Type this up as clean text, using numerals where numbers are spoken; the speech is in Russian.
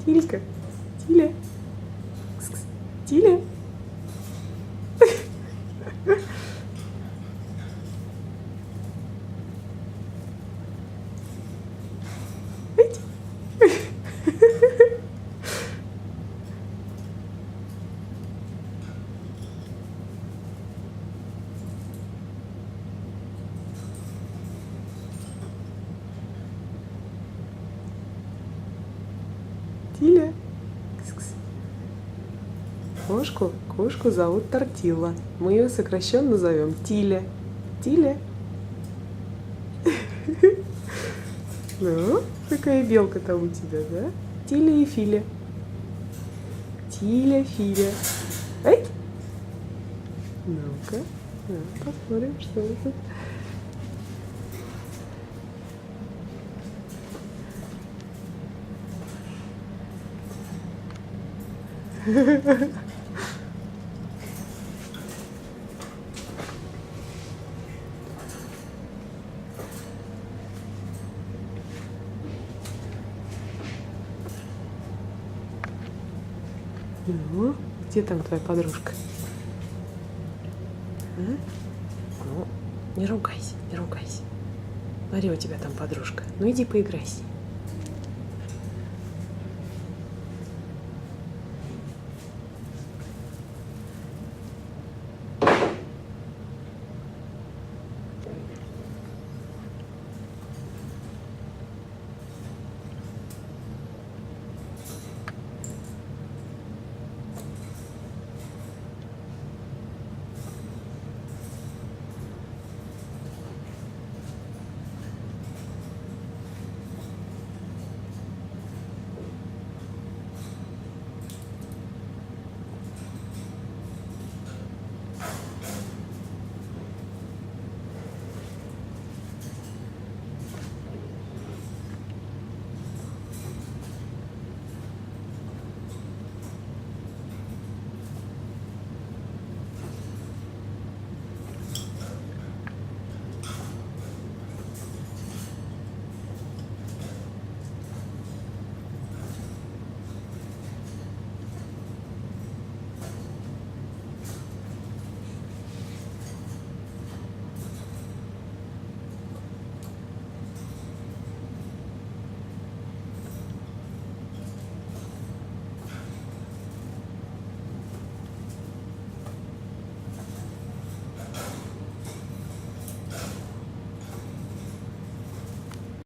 Тилька. Тиля. Кс-кс. Тиля. Ить. Тиля. Кс-кс. Кошку зовут Тортилла. Мы ее сокращенно зовем Тиля. Тиля. Ну, какая белка там у тебя, да? Тиля и Филя. Тиля, Филя. Эй! Ну-ка, посмотрим, что это. Ну, где там твоя подружка? А? Ну, не ругайся, не ругайся. Смотри, у тебя там подружка. Ну иди поиграйся.